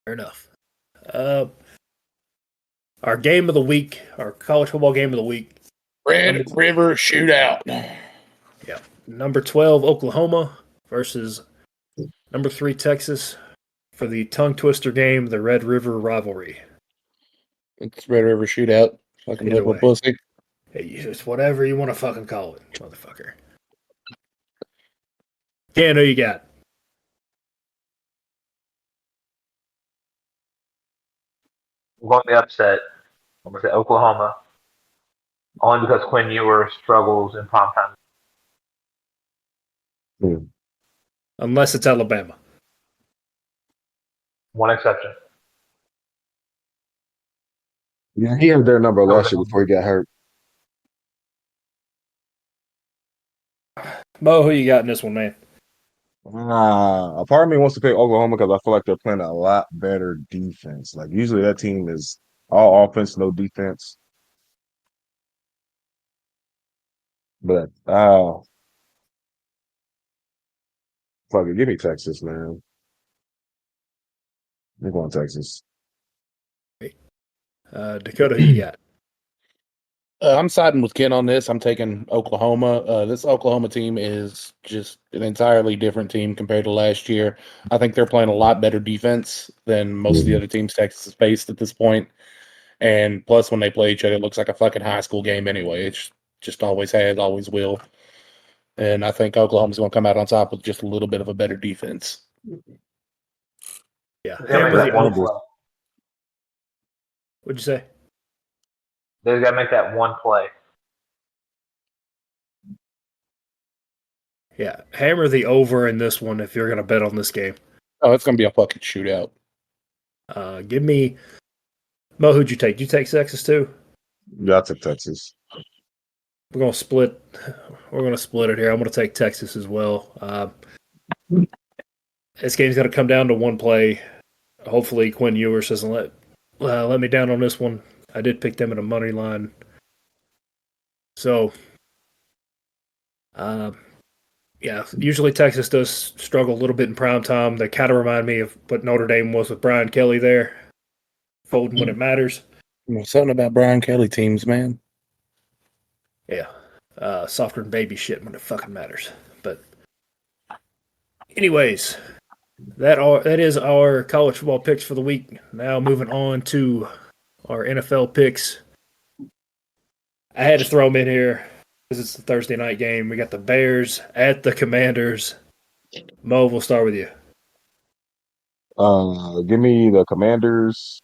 Fair enough. Our game of the week, our college football game of the week. Red River Shootout. Yeah. Number 12, Oklahoma versus number 3, Texas for the tongue twister game, the Red River rivalry. It's Red River Shootout. Fucking Either little way. pussy. Hey, it's whatever you want to fucking call it, motherfucker. Ken, who you got? I'm going to be upset. I'm going to say Oklahoma. Only because Quinn Ewers struggles in primetime. Unless it's Alabama. One exception. Yeah, he had their number last year before he got hurt. Mo, who you got in this one, man? A part of me wants to pick Oklahoma because I feel like they're playing a lot better defense. Like usually that team is all offense, no defense. But fuck it, give me Texas, man. I'm going Texas. Dakota, who you got? I'm siding with Ken on this. I'm taking Oklahoma. This Oklahoma team is just an entirely different team compared to last year. I think they're playing a lot better defense than most of the other teams Texas has faced at this point. And plus, when they play each other, it looks like a fucking high school game anyway. It's just always has, always will. And I think Oklahoma's going to come out on top with just a little bit of a better defense. Yeah. What'd you say? They got to make that one play. Yeah. Hammer the over in this one if you're going to bet on this game. Oh, it's going to be a fucking shootout. Give me Mo, who'd you take? Did you take Texas too? Yeah, I took Texas. We're gonna split it here. I'm gonna take Texas as well. This game's gonna come down to one play. Hopefully Quinn Ewers doesn't let me down on this one. I did pick them in a money line. So yeah, usually Texas does struggle a little bit in prime time. They kind of remind me of what Notre Dame was with Brian Kelly there. Folding when it matters. Something about Brian Kelly teams, man. Yeah. Softer than baby shit when it fucking matters. But anyways, that is our college football picks for the week. Now moving on to our NFL picks. I had to throw them in here because it's the Thursday night game. We got the Bears at the Commanders. Mo, we'll start with you. Give me the Commanders.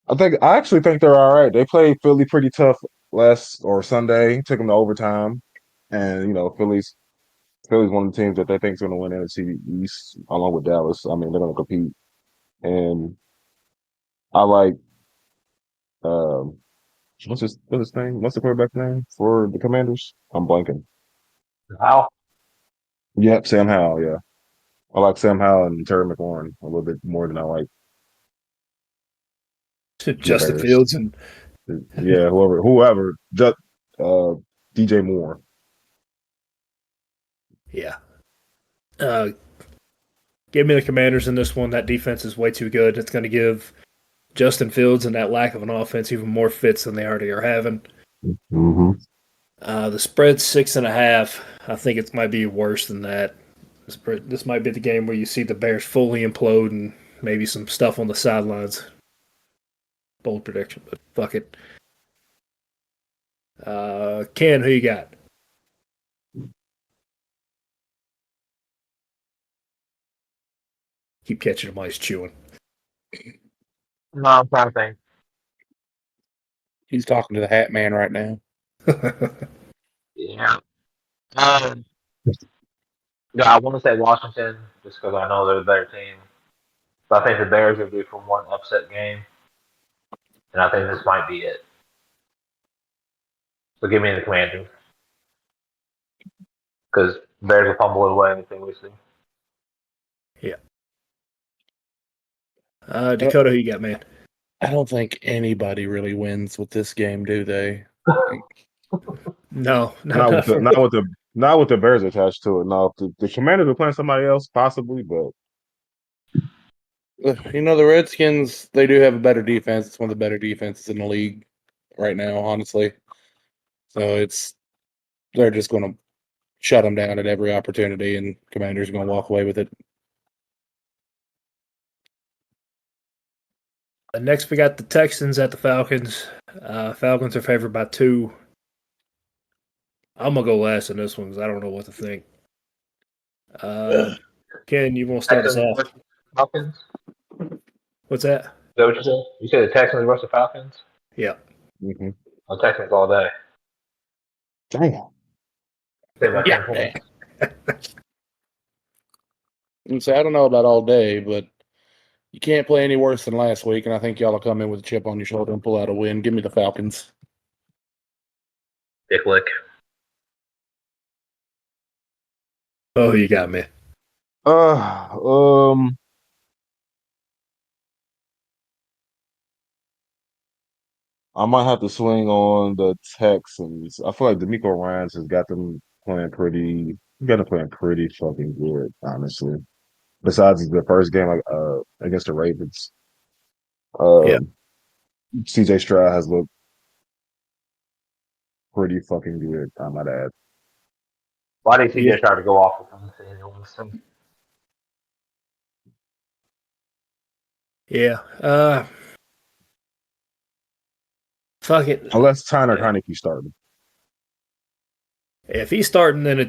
I actually think they're all right. They played Philly pretty tough Sunday, took them to overtime, and Philly's one of the teams that they think is going to win NFC East along with Dallas. I mean, they're going to compete, and I like what's his name? What's the quarterback name for the Commanders? I'm blanking. How? Yep, Sam Howell. Yeah, I like Sam Howell and Terry McLaurin a little bit more than I like Justin Fields and whoever. Just DJ Moore. Yeah. Give me the Commanders in this one. That defense is way too good. It's going to give Justin Fields and that lack of an offense even more fits than they already are having. Mm-hmm. The spread's 6.5. I think it might be worse than that. This might be the game where you see the Bears fully implode and maybe some stuff on the sidelines. Bold prediction, but fuck it. Ken, who you got? Keep catching the mice chewing. No, I'm trying to think. He's talking to the Hat Man right now. Yeah. Yeah, I want to say Washington just because I know they're the better team. But I think the Bears are due for one upset game, and I think this might be it. So give me the Commanders because Bears will fumble it away anything we see. Yeah. Dakota, who you got, man? I don't think anybody really wins with this game, do they? No, Not with the Bears attached to it. No, if the Commanders are playing somebody else, possibly, but The Redskins, they do have a better defense. It's one of the better defenses in the league right now, honestly. So they're just going to shut them down at every opportunity, and Commanders are going to walk away with it. Next, we got the Texans at the Falcons. Falcons are favored by 2. I'm going to go last in this one because I don't know what to think. Ken, you want to start us Texans off? versus Falcons. What's that? Is that what you said? You said the Texans versus Falcons? Yeah. mm-hmm. Oh, Texans all day. Damn. Say about Yeah. 10 points. And so I don't know about all day, but you can't play any worse than last week, and I think y'all will come in with a chip on your shoulder and pull out a win. Give me the Falcons. Dick lick. Oh, who you got, man? I might have to swing on the Texans. I feel like D'Amico Ryans has got them playing pretty fucking good, honestly. Besides the first game against the Ravens. Yeah. CJ Stroud has looked pretty fucking good, I might add. Why did CJ Yeah. try to go off with him? Yeah. Fuck it. Unless Tyler Heineke starting. If he's starting, then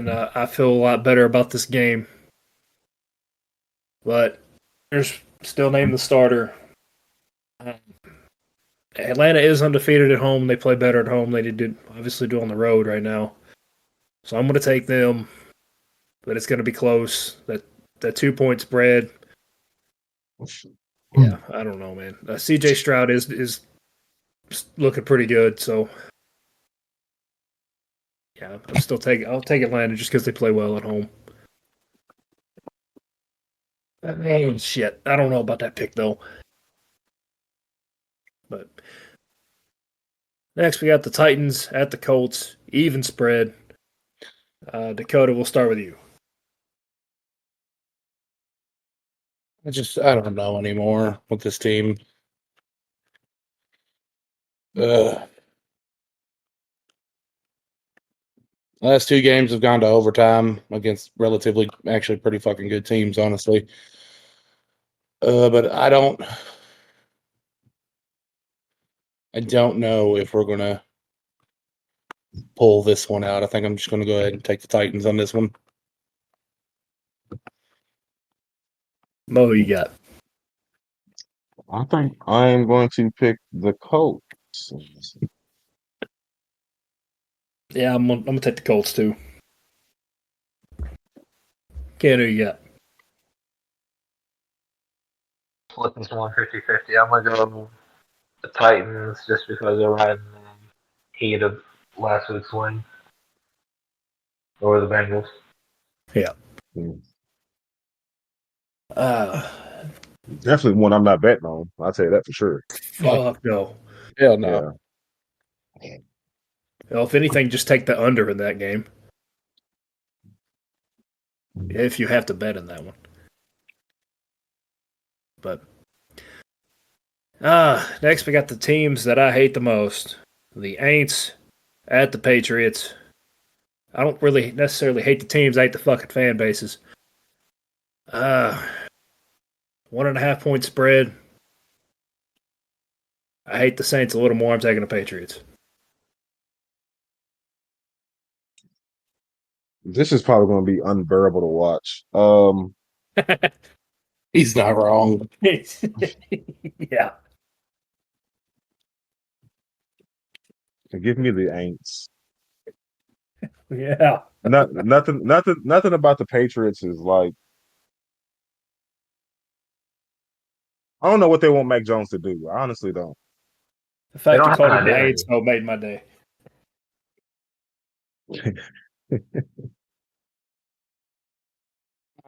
I feel a lot better about this game. But there's still named the starter. Atlanta is undefeated at home. They play better at home. They did obviously do on the road right now. So I'm going to take them, but it's going to be close. That 2-point spread. Yeah, I don't know, man. CJ Stroud is looking pretty good. So yeah, I'll take Atlanta just because they play well at home. Shit, I don't know about that pick though. But next we got the Titans at the Colts, even spread. Dakota, we'll start with you. I don't know anymore with this team. Last 2 games have gone to overtime against relatively, actually pretty fucking good teams, honestly. But I don't know if we're gonna pull this one out. I think I'm just gonna go ahead and take the Titans on this one. Mo, you got? I think I am going to pick the Colts. Yeah, I'm gonna take the Colts too. Ken, who you got? Flip this one 50-50. I'm going to go the Titans just because they're riding the heat of last week's win over the Bengals. Yeah. Mm. Uh, Definitely one I'm not betting on. I'll tell you that for sure. Fuck no. Hell no. Yeah. Well, if anything, just take the under in that game. If you have to bet in that one. But next we got the teams that I hate the most. The Aints at the Patriots. I don't really necessarily hate the teams, I hate the fucking fan bases. 1.5 point spread. I hate the Saints a little more. I'm taking the Patriots. This is probably going to be unbearable to watch. He's not wrong. Yeah. Give me the Aints. Yeah. Nothing about the Patriots is like. I don't know what they want Mac Jones to do. I honestly don't. The fact don't you have called an him the identity. Aints though made my day.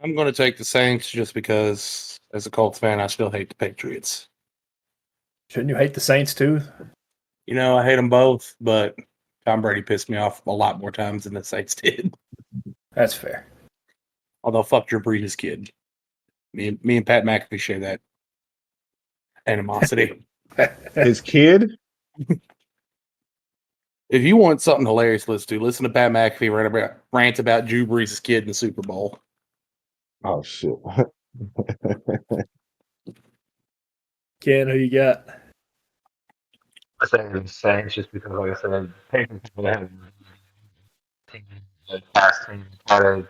I'm going to take the Saints just because, as a Colts fan, I still hate the Patriots. Shouldn't you hate the Saints too? You know, I hate them both, but Tom Brady pissed me off a lot more times than the Saints did. That's fair. Although, fuck Drew Brees' kid. Me and Pat McAfee share that animosity. His kid? If you want something hilarious to listen to Pat McAfee rant about Drew Brees' kid in the Super Bowl. Oh shit. Ken, who you got? I say the Saints just because, like I said, Patriots have the past team try to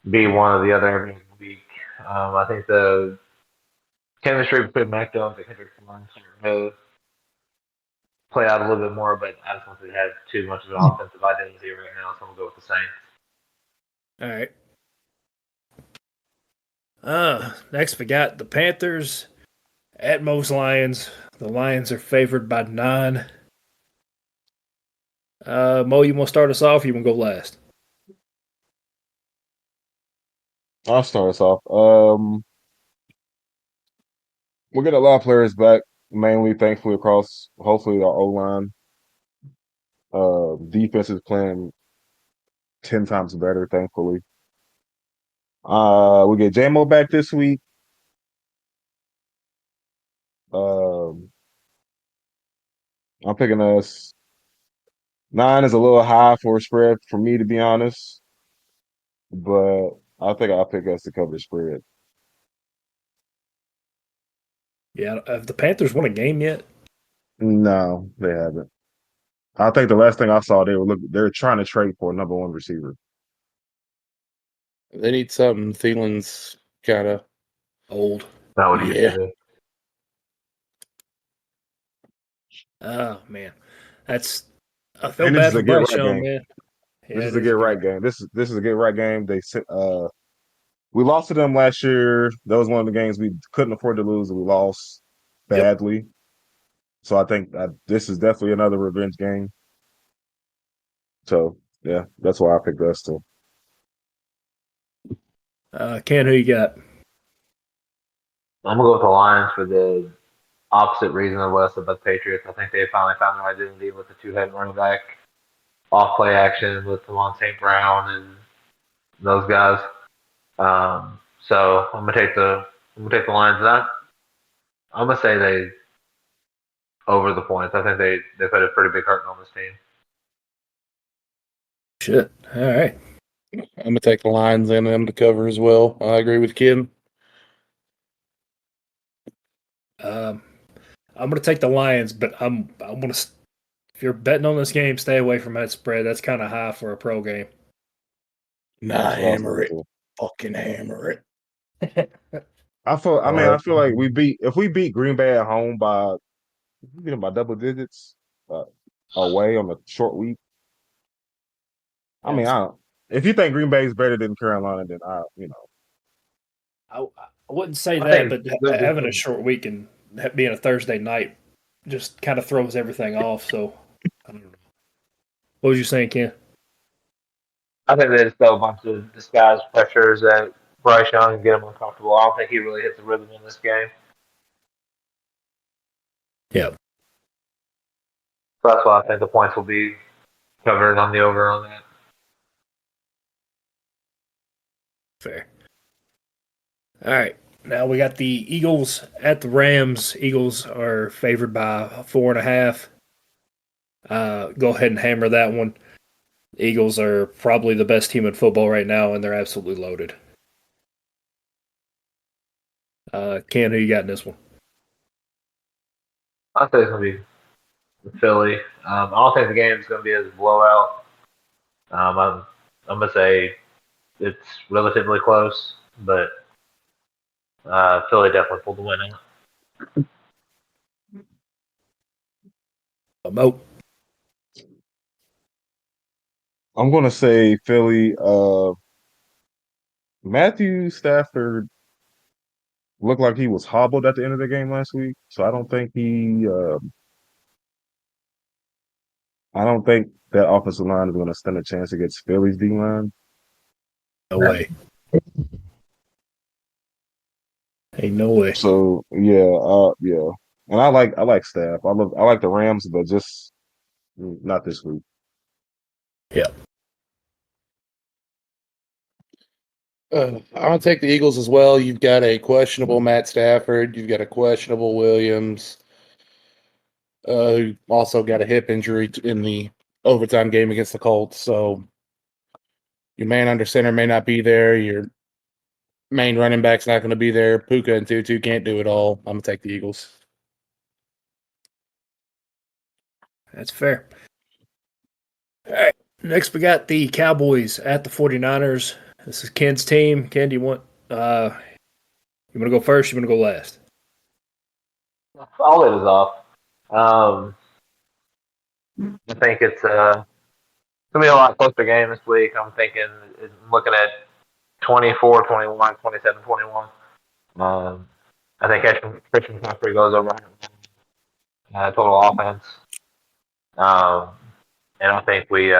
be one or the other every week. I think the chemistry between Mac Jones and Kendrick Bourne to play out a little bit more, but I just don't think they have too much of an offensive identity right now, so I'm going to go with the Saints. All right. Next we got the Panthers at most Lions. The Lions are favored by 9. Mo, you want to start us off? Or you want to go last? I'll start us off. We'll get a lot of players back, mainly thankfully across hopefully our O line. Defense is playing 10 times better, thankfully. We get JMO back this week. I'm picking us 9 is a little high for a spread for me, to be honest. But I think I'll pick us to cover the spread. Yeah. Have the Panthers won a game yet? No, they haven't. I think the last thing I saw, they're trying to trade for a number 1 receiver. They need something. Thielen's kind of old. Not what he used to do. Oh man, I feel And this bad is a for get Bryce right Young, game. man. Yeah, This is it a get right game. This is a get right game. We lost to them last year. That was one of the games we couldn't afford to lose, and we lost badly. Yep. So I think this is definitely another revenge game. So yeah, that's why I picked us too. Ken, who you got? I'm gonna go with the Lions for the opposite reason of what I said about the Patriots. I think they finally found their identity with the two-head running back, off-play action with Devon St. Brown and those guys. So I'm gonna take the Lions. I'm gonna say they over the points. I think they put a pretty big hurting on this team. Shit. All right. I'm gonna take the Lions and them to cover as well. I agree with Kim. I'm gonna take the Lions, but I'm gonna. If you're betting on this game, stay away from that spread. That's kind of high for a pro game. Nah, hammer it. Fucking hammer it. I feel like if we beat Green Bay at home by double digits away on a short week. If you think Green Bay is better than Carolina, then I wouldn't say that, but having a short week and being a Thursday night just kind of throws everything off. So I don't know. What was you saying, Ken? I think they just throw a bunch of disguised pressures at Bryce Young and get him uncomfortable. I don't think he really hits the rhythm in this game. Yeah. So that's why I think the points will be covered on the over on that. Fair. All right. Now we got the Eagles at the Rams. Eagles are favored by 4.5. Go ahead and hammer that one. Eagles are probably the best team in football right now, and they're absolutely loaded. Ken, who you got in this one? I think it's going to be Philly. I don't think the game is going to be as blowout. I'm going to say it's relatively close, but Philly definitely pulled the win out. Mo. I'm gonna say Philly. Matthew Stafford looked like he was hobbled at the end of the game last week, so I don't think I don't think that offensive line is going to stand a chance against Philly's D line. No way. Ain't no way. So yeah, and I like Staff. I like the Rams, but just not this week. Yeah. I'm gonna take the Eagles as well. You've got a questionable Matt Stafford. You've got a questionable Williams. Who also got a hip injury in the overtime game against the Colts. So your man under center may not be there. Your main running back's not going to be there. Puka and Tutu can't do it all. I'm gonna take the Eagles. That's fair. All right. Next, we got the Cowboys at the 49ers. This is Ken's team. Ken, do you want you want to go first? You want to go last? I'll lead us off. I think it's gonna be a lot closer game this week. I'm looking at 24-21, 27-21. I think Christian McCaffrey goes over total offense. And I think we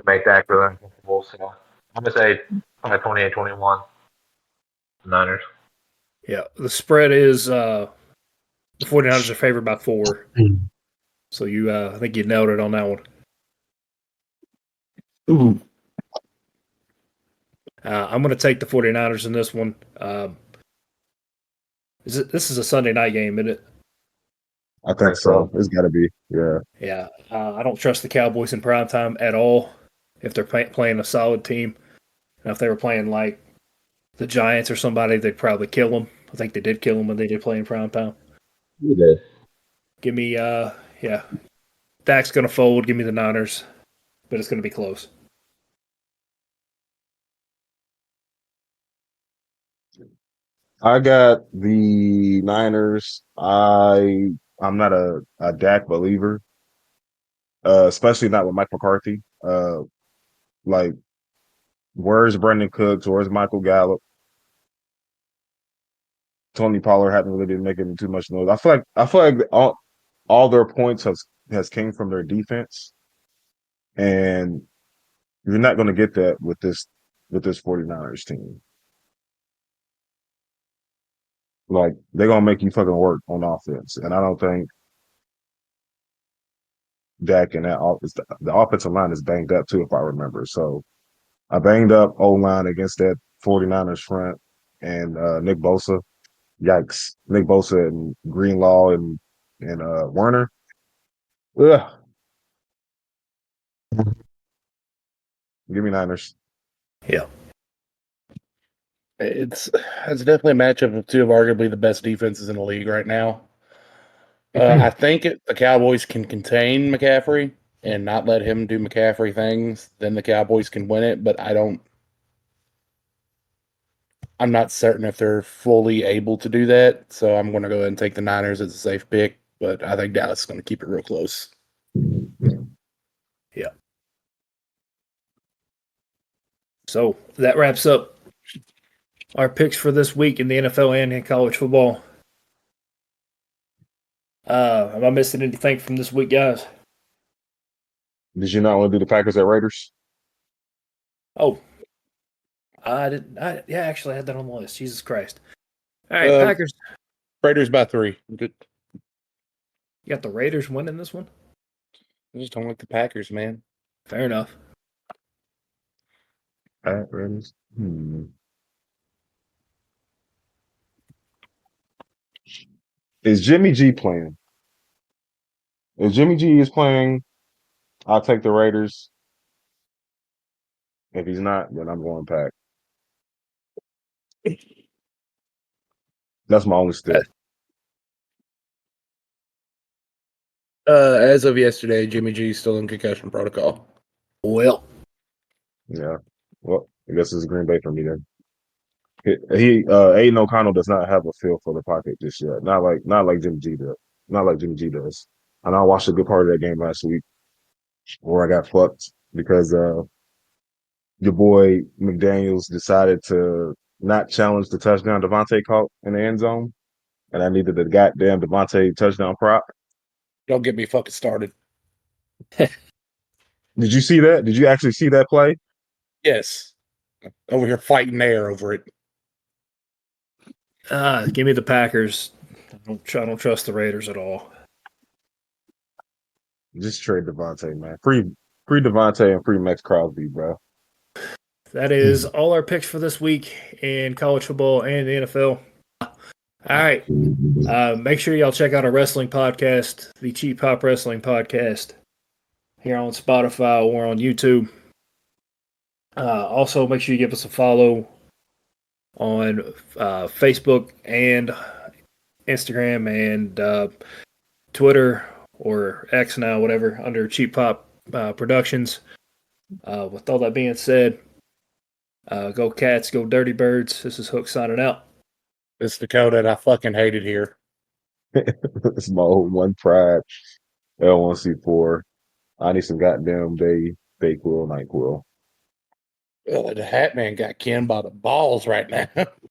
make that really uncomfortable. So I'm gonna say 28-21 Niners. Yeah. The spread is the 49ers are favored by 4. So you I think you nailed it on that one. Ooh. I'm going to take the 49ers in this one. This is a Sunday night game, isn't it? I think so. It's got to be. Yeah. Yeah. I don't trust the Cowboys in primetime at all if they're playing a solid team. Now, if they were playing like the Giants or somebody, they'd probably kill them. I think they did kill them when they did play in primetime. You did. Give me, yeah. Dak's going to fold. Give me the Niners, but it's going to be close. I got the Niners. I'm not a Dak believer, especially not with Mike McCarthy. Like, where's Brendan Cooks? Where's Michael Gallup? Tony Pollard hadn't really been making too much noise. I feel like all their points has came from their defense, and you're not going to get that with this 49ers team. Like, they're going to make you fucking work on offense, and I don't think Dak and that offense. The offensive line is banged up too, if I remember. So I banged up O-line against that 49ers front, and Nick Bosa. Yikes. Nick Bosa and Greenlaw and Werner. Ugh. Give me Niners. Yeah. It's definitely a matchup of two of arguably the best defenses in the league right now. I think the Cowboys can contain McCaffrey and not let him do McCaffrey things. Then the Cowboys can win it, but I'm not certain if they're fully able to do that. So I'm going to go ahead and take the Niners as a safe pick, but I think Dallas is going to keep it real close. Yeah. So that wraps up our picks for this week in the NFL and in college football. Am I missing anything from this week, guys? Did you not want to do the Packers at Raiders? Oh, I didn't. Yeah, actually, I had that on the list. Jesus Christ! All right, Packers. Raiders by 3. Good. You got the Raiders winning this one. I just don't like the Packers, man. Fair enough. Raiders. Is Jimmy G playing? If Jimmy G is playing, I'll take the Raiders. If he's not, then I'm going Pack. That's my only step. As of yesterday, Jimmy G is still in concussion protocol. Well, Yeah. Well, I guess it's Green Bay for me then. He Aiden O'Connell does not have a feel for the pocket just yet. Not like Jimmy G does. Not like Jimmy G does. And I watched a good part of that game last week where I got fucked because your boy McDaniels decided to not challenge the touchdown Devontae caught in the end zone, and I needed the goddamn Devontae touchdown prop. Don't get me fucking started. Did you see that? Did you actually see that play? Yes. Over here fighting air over it. Give me the Packers. I don't trust the Raiders at all. Just trade Devontae, man. Free Devontae and free Max Crosby, bro. That is all our picks for this week in college football and the NFL. All right. Make sure y'all check out our wrestling podcast, the Cheap Pop Wrestling Podcast, here on Spotify or on YouTube. Also, make sure you give us a follow on Facebook and Instagram and Twitter or X now, whatever, under Cheap Pop Productions. With all that being said, go Cats, go Dirty Birds. This is Hook signing out. This Dakota, and I fucking hate it here. It's my old one pride. L1C4. I need some goddamn day quill, night quill. Well, the Hat Man got Ken by the balls right now.